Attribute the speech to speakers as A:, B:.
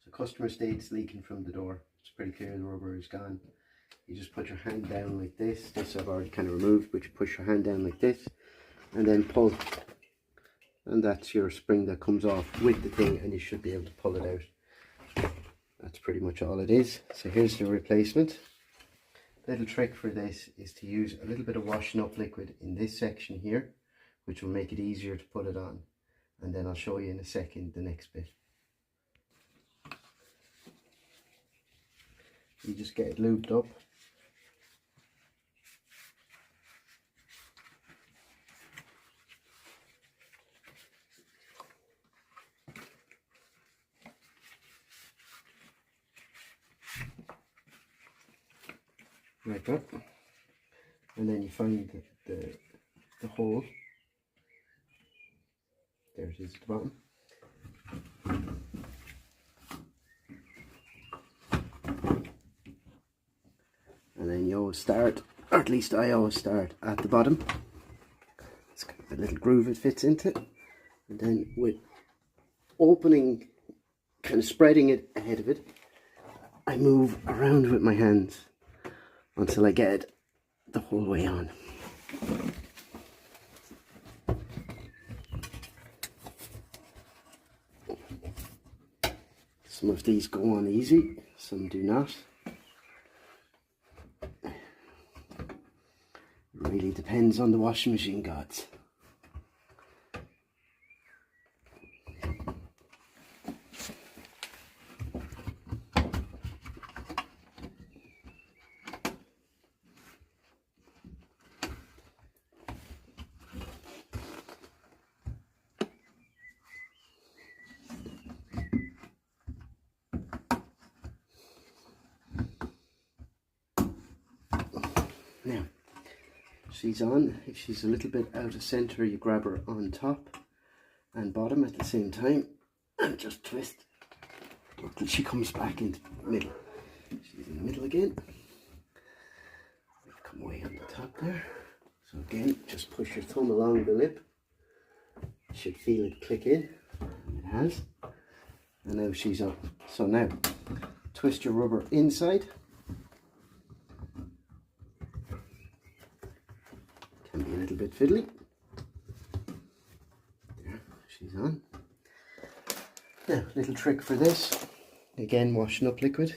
A: The customer states leaking from the door. It's pretty clear the rubber is gone. You just put your hand down like this. This I've already kind of removed, but you push your hand down like this and then pull. And that's your spring that comes off with the thing, and you should be able to pull it out. That's pretty much all it is. So here's the replacement. Little trick for this is to use a little bit of washing up liquid in this section here, which will make it easier to put it on. And then I'll show you in a second the next bit. You just get it lubed up. Like that. And then you find the hole. There it is at the bottom. And then you always start, or at least I always start at the bottom. It's kind of a little groove it fits into. And then with opening, kind of spreading it ahead of it, I move around with my hands until I get it the whole way on. Some of these go on easy, some do not. It really depends on the washing machine gods. Now, she's on. If she's a little bit out of center, you grab her on top and bottom at the same time and just twist until she comes back into the middle. She's in the middle again. We've come way on the top there. So again, just push your thumb along the lip. You should feel it click in. It has. And now she's up. So now, twist your rubber inside. Can be a little bit fiddly. There, she's on. Now, little trick for this. Again, washing up liquid.